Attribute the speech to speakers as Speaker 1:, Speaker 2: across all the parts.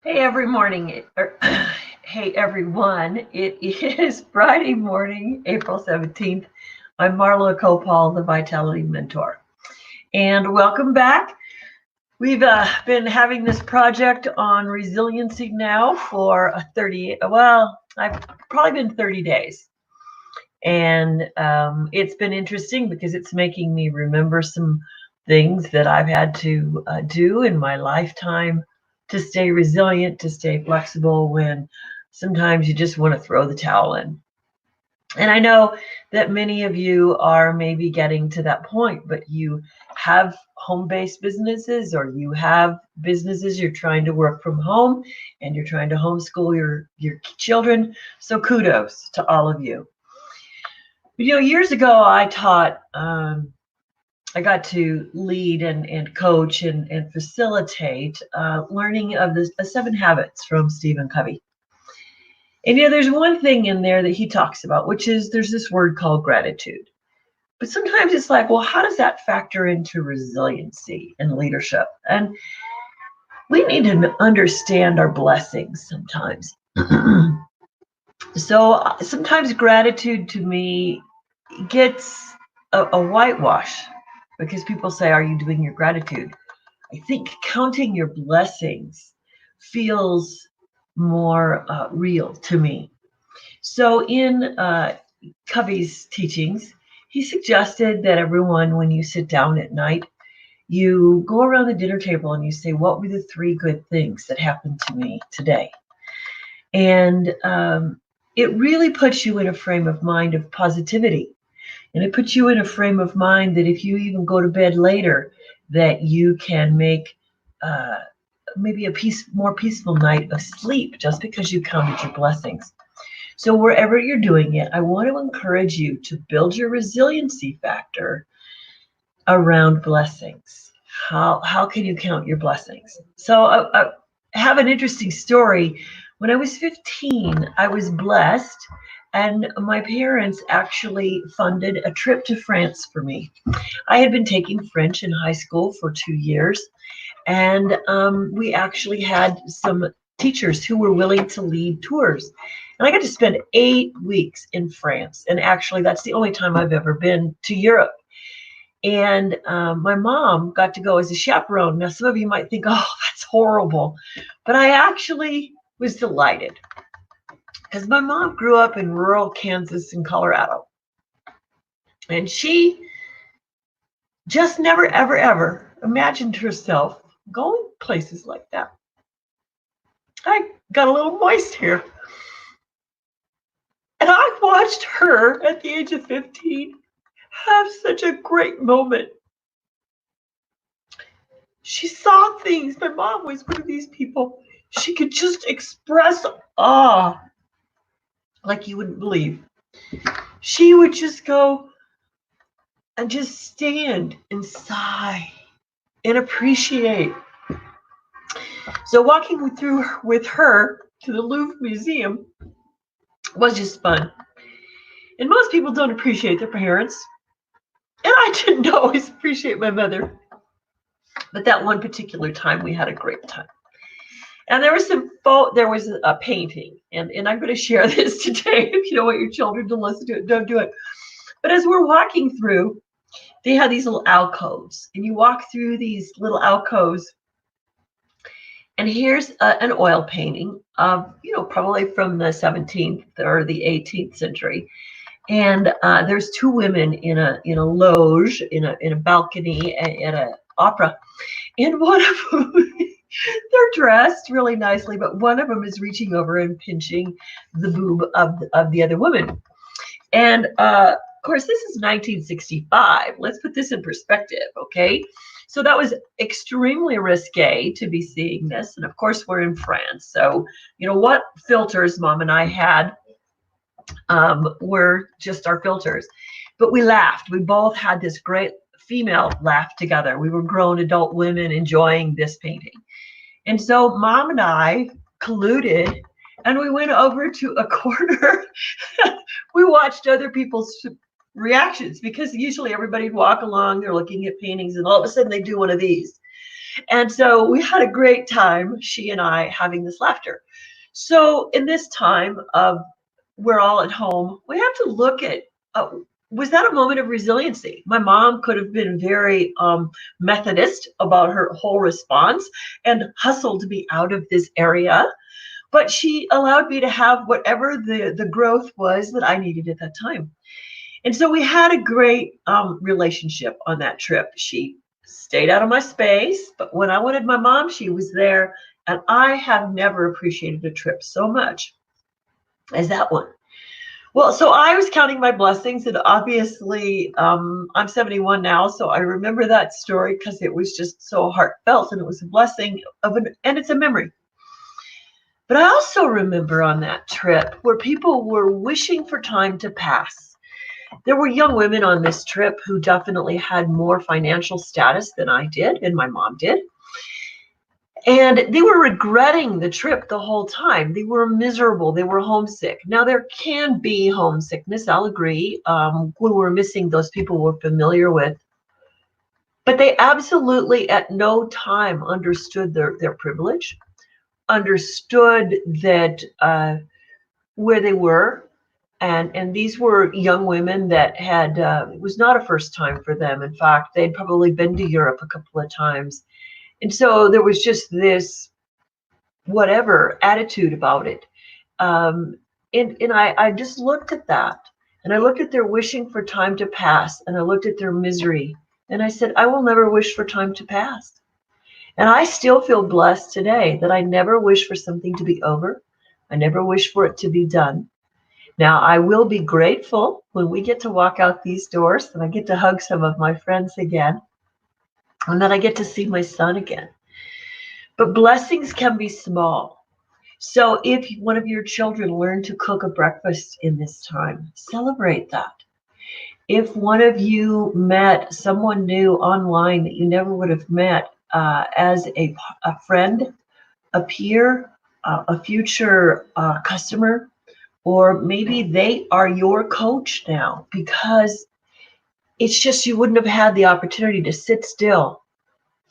Speaker 1: Hey, every morning, hey, everyone. It is Friday morning, April 17th. I'm Marla Copal, the Vitality Mentor. And welcome back. We've been having this project on resiliency now for 'I've probably been 30 days. And it's been interesting because it's making me remember some things that I've had to do in my lifetime to stay resilient, to stay flexible when sometimes you just want to throw the towel in. And I know that many of you are maybe getting to that point, but you have home-based businesses or you have businesses you're trying to work from home and you're trying to homeschool your children. So kudos to all of you. Years ago, I got to lead and coach and facilitate learning of the 7 habits from Stephen Covey. And there's one thing in there that he talks about, which is there's this word called gratitude. But sometimes it's like, well, how does that factor into resiliency and leadership? And we need to understand our blessings sometimes. So sometimes gratitude to me gets a whitewash because people say, are you doing your gratitude? I think counting your blessings feels more real to me. So in Covey's teachings, he suggested that everyone, when you sit down at night, you go around the dinner table and you say, what were the 3 good things that happened to me today? And it really puts you in a frame of mind of positivity. And it puts you in a frame of mind that if you even go to bed later, that you can make maybe a more peaceful night of sleep just because you counted your blessings. So wherever you're doing it, I want to encourage you to build your resiliency factor around blessings. How can you count your blessings? So I have an interesting story. When I was 15, I was blessed, and my parents actually funded a trip to France for me. I had been taking French in high school for 2 years, and we actually had some teachers who were willing to lead tours. And I got to spend 8 weeks in France. And actually, that's the only time I've ever been to Europe. And my mom got to go as a chaperone. Now, some of you might think, oh, that's horrible. But I actually was delighted because my mom grew up in rural Kansas and Colorado. And she just never, ever, ever imagined herself going places like that. I got a little moist here. And I watched her at the age of 15 have such a great moment. She saw things. My mom was one of these people. She could just express awe like you wouldn't believe. She would just go and just stand and sigh and appreciate. So walking through with her to the Louvre Museum was just fun. And most people don't appreciate their parents. And I didn't always appreciate my mother. But that one particular time, we had a great time. And there was there was a painting, and I'm going to share this today. If you don't want your children to listen to it, don't do it. But as we're walking through, they had these little alcoves, and you walk through these little alcoves, and here's an oil painting of, probably from the 17th or the 18th century. And there's 2 women in a loge in a balcony at an opera, and one of them, they're dressed really nicely, but one of them is reaching over and pinching the boob of the other woman. And of course, this is 1965. Let's put this in perspective, okay? So that was extremely risque to be seeing this, and of course, we're in France. So what filters Mom and I had were just our filters. But we laughed. We both had this great female laugh together. We were grown adult women enjoying this painting. And so Mom and I colluded, and we went over to a corner. We watched other people's reactions because usually everybody'd walk along, they're looking at paintings, and all of a sudden they do one of these. And so we had a great time, she and I, having this laughter. So in this time of we're all at home, we have to look at, uh, was that a moment of resiliency? My mom could have been very Methodist about her whole response and hustled me out of this area, but she allowed me to have whatever the growth was that I needed at that time. And so we had a great relationship on that trip. She stayed out of my space, but when I wanted my mom, she was there. And I have never appreciated a trip so much as that one. Well, so I was counting my blessings, and obviously I'm 71 now, so I remember that story because it was just so heartfelt, and it was a blessing and it's a memory. But I also remember on that trip where people were wishing for time to pass. There were young women on this trip who definitely had more financial status than I did and my mom did. And they were regretting the trip the whole time. They were miserable. They were homesick. Now, there can be homesickness, I'll agree, when we're missing those people we're familiar with. But they absolutely at no time understood their privilege, understood that where they were. And these were young women that had, it was not a first time for them. In fact, they'd probably been to Europe a couple of times. And so there was just this whatever attitude about it. And I just looked at that, and I looked at their wishing for time to pass, and I looked at their misery, and I said, I will never wish for time to pass. And I still feel blessed today that I never wish for something to be over. I never wish for it to be done. Now, I will be grateful when we get to walk out these doors and I get to hug some of my friends again, and that I get to see my son again. But blessings can be small. So if one of your children learned to cook a breakfast in this time, celebrate that. If one of you met someone new online that you never would have met as a friend, a peer, a future customer, or maybe they are your coach now because it's just you wouldn't have had the opportunity to sit still,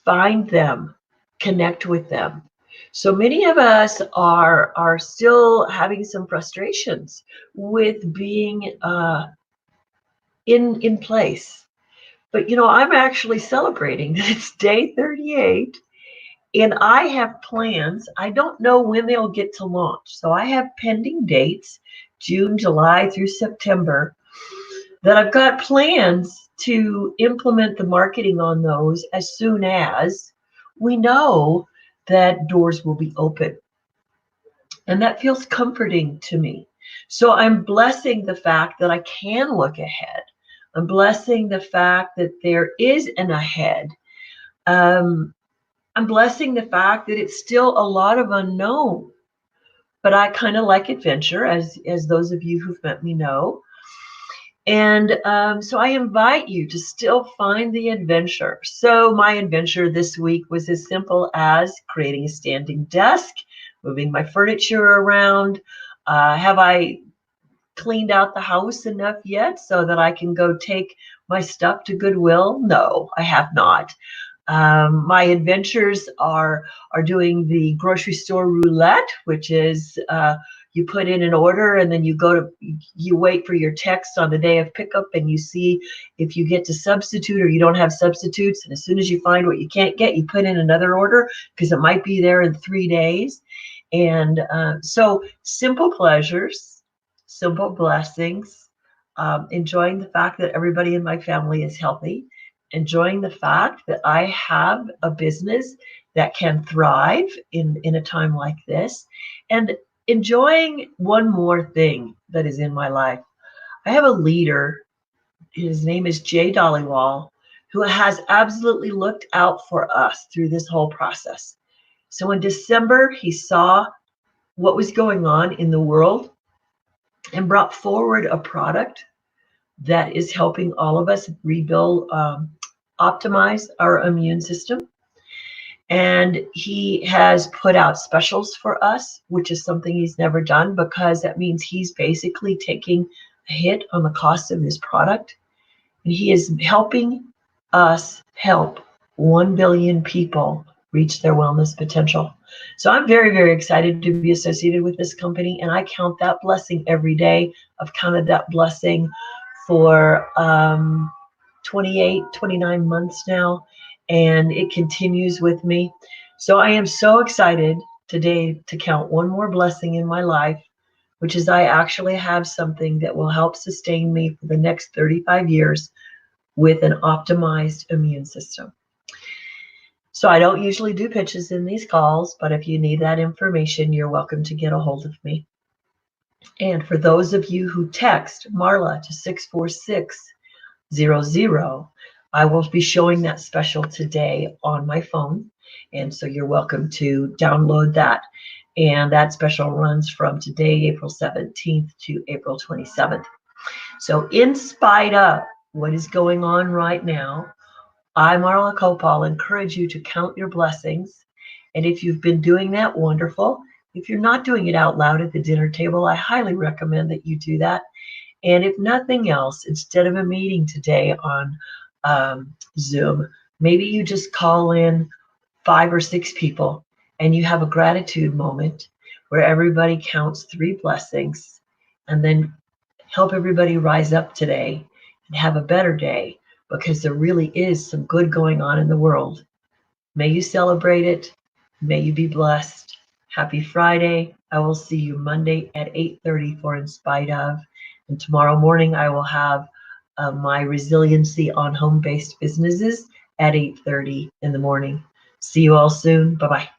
Speaker 1: find them, connect with them. So many of us are still having some frustrations with being in place. But I'm actually celebrating that it's day 38, and I have plans. I don't know when they'll get to launch. So I have pending dates, June, July through September, that I've got plans to implement the marketing on those as soon as we know that doors will be open. And that feels comforting to me. So I'm blessing the fact that I can look ahead. I'm blessing the fact that there is an ahead. I'm blessing the fact that it's still a lot of unknown. But I kind of like adventure, as those of you who've met me know. And so I invite you to still find the adventure. So my adventure this week was as simple as creating a standing desk, moving my furniture around. Have I cleaned out the house enough yet so that I can go take my stuff to Goodwill? No, I have not. My adventures are doing the grocery store roulette, which is you put in an order and then you wait for your text on the day of pickup, and you see if you get to substitute or you don't have substitutes. And as soon as you find what you can't get, you put in another order because it might be there in 3 days. And so simple pleasures, simple blessings, enjoying the fact that everybody in my family is healthy, enjoying the fact that I have a business that can thrive in a time like this, and enjoying one more thing that is in my life. I have a leader, his name is Jay Dollywall, who has absolutely looked out for us through this whole process. So in December, he saw what was going on in the world and brought forward a product that is helping all of us rebuild, optimize our immune system. And he has put out specials for us, which is something he's never done, because that means he's basically taking a hit on the cost of his product. And he is helping us help 1 billion people reach their wellness potential. So I'm very, very excited to be associated with this company, and I count that blessing every day. I've counted that blessing for 28, 29 months now, and it continues with me. So I am so excited today to count one more blessing in my life, which is I actually have something that will help sustain me for the next 35 years with an optimized immune system. So I don't usually do pitches in these calls, but if you need that information, you're welcome to get a hold of me. And for those of you who text Marla to 64600, I will be showing that special today on my phone. And so you're welcome to download that. And that special runs from today, April 17th to April 27th. So in spite of what is going on right now, I, Marla Copal, encourage you to count your blessings. And if you've been doing that, wonderful. If you're not doing it out loud at the dinner table, I highly recommend that you do that. And if nothing else, instead of a meeting today on Zoom, maybe you just call in 5 or 6 people and you have a gratitude moment where everybody counts 3 blessings and then help everybody rise up today and have a better day, because there really is some good going on in the world. May you celebrate it. May you be blessed. Happy Friday. I will see you Monday at 8:30 for In Spite Of. And tomorrow morning I will have my resiliency on home-based businesses at 8:30 in the morning. See you all soon. Bye-bye.